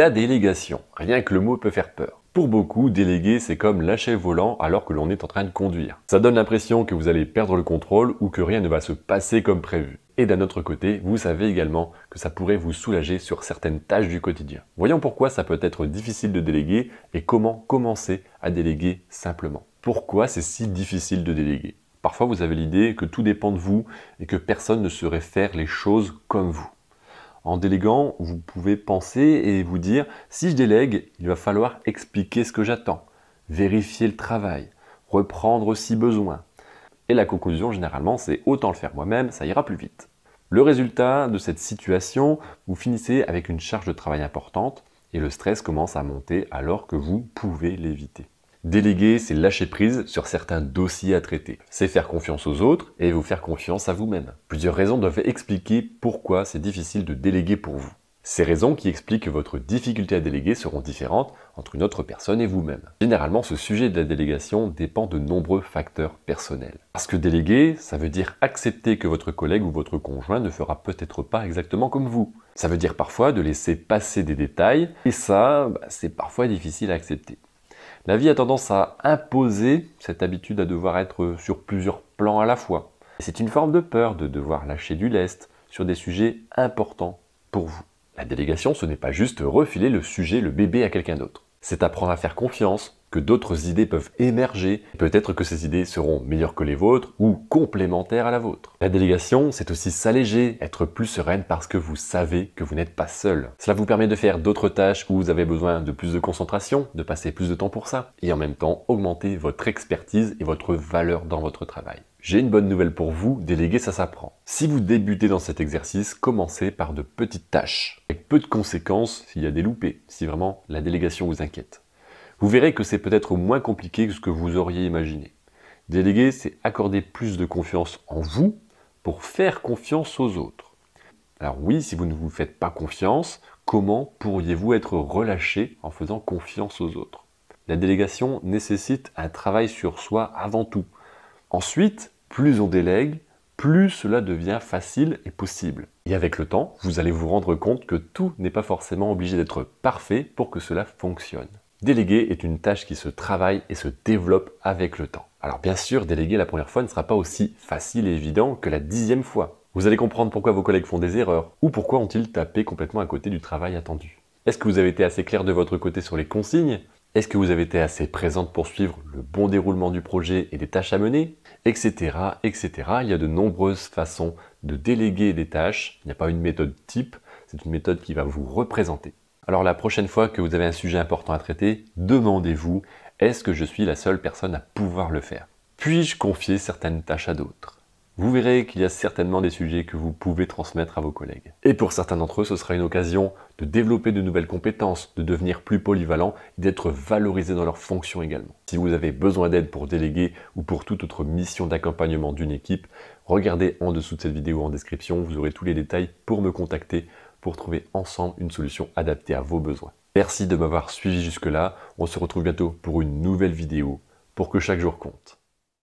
La délégation, rien que le mot peut faire peur. Pour beaucoup, déléguer, c'est comme lâcher le volant alors que l'on est en train de conduire. Ça donne l'impression que vous allez perdre le contrôle ou que rien ne va se passer comme prévu. Et d'un autre côté, vous savez également que ça pourrait vous soulager sur certaines tâches du quotidien. Voyons pourquoi ça peut être difficile de déléguer et comment commencer à déléguer simplement. Pourquoi c'est si difficile de déléguer? Parfois, vous avez l'idée que tout dépend de vous et que personne ne saurait faire les choses comme vous. En déléguant, vous pouvez penser et vous dire « si je délègue, il va falloir expliquer ce que j'attends, vérifier le travail, reprendre si besoin ». Et la conclusion, généralement, c'est « autant le faire moi-même, ça ira plus vite ». Le résultat de cette situation, vous finissez avec une charge de travail importante et le stress commence à monter alors que vous pouvez l'éviter. Déléguer, c'est lâcher prise sur certains dossiers à traiter. C'est faire confiance aux autres et vous faire confiance à vous-même. Plusieurs raisons doivent expliquer pourquoi c'est difficile de déléguer pour vous. Ces raisons qui expliquent que votre difficulté à déléguer seront différentes entre une autre personne et vous-même. Généralement, ce sujet de la délégation dépend de nombreux facteurs personnels. Parce que déléguer, ça veut dire accepter que votre collègue ou votre conjoint ne fera peut-être pas exactement comme vous. Ça veut dire parfois de laisser passer des détails et ça, c'est parfois difficile à accepter. La vie a tendance à imposer cette habitude à devoir être sur plusieurs plans à la fois. C'est une forme de peur de devoir lâcher du lest sur des sujets importants pour vous. La délégation, ce n'est pas juste refiler le sujet, le bébé à quelqu'un d'autre. C'est apprendre à faire confiance, que d'autres idées peuvent émerger, peut-être que ces idées seront meilleures que les vôtres ou complémentaires à la vôtre. La délégation, c'est aussi s'alléger, être plus sereine parce que vous savez que vous n'êtes pas seul. Cela vous permet de faire d'autres tâches où vous avez besoin de plus de concentration, de passer plus de temps pour ça, et en même temps augmenter votre expertise et votre valeur dans votre travail. J'ai une bonne nouvelle pour vous, déléguer ça s'apprend. Si vous débutez dans cet exercice, commencez par de petites tâches, avec peu de conséquences s'il y a des loupés, si vraiment la délégation vous inquiète. Vous verrez que c'est peut-être moins compliqué que ce que vous auriez imaginé. Déléguer, c'est accorder plus de confiance en vous pour faire confiance aux autres. Alors oui, si vous ne vous faites pas confiance, comment pourriez-vous être relâché en faisant confiance aux autres? La délégation nécessite un travail sur soi avant tout. Ensuite, plus on délègue, plus cela devient facile et possible. Et avec le temps, vous allez vous rendre compte que tout n'est pas forcément obligé d'être parfait pour que cela fonctionne. Déléguer est une tâche qui se travaille et se développe avec le temps. Alors bien sûr, déléguer la première fois ne sera pas aussi facile et évident que la 10e fois. Vous allez comprendre pourquoi vos collègues font des erreurs, ou pourquoi ont-ils tapé complètement à côté du travail attendu. Est-ce que vous avez été assez clair de votre côté sur les consignes? Est-ce que vous avez été assez présente pour suivre le bon déroulement du projet et des tâches à mener? Etc. etc. Il y a de nombreuses façons de déléguer des tâches. Il n'y a pas une méthode type, c'est une méthode qui va vous représenter. Alors la prochaine fois que vous avez un sujet important à traiter, demandez-vous, est-ce que je suis la seule personne à pouvoir le faire? Puis-je confier certaines tâches à d'autres? Vous verrez qu'il y a certainement des sujets que vous pouvez transmettre à vos collègues. Et pour certains d'entre eux, ce sera une occasion de développer de nouvelles compétences, de devenir plus polyvalent et d'être valorisé dans leurs fonctions également. Si vous avez besoin d'aide pour déléguer ou pour toute autre mission d'accompagnement d'une équipe, regardez en dessous de cette vidéo en description, vous aurez tous les détails pour me contacter pour trouver ensemble une solution adaptée à vos besoins. Merci de m'avoir suivi jusque-là, on se retrouve bientôt pour une nouvelle vidéo pour que chaque jour compte.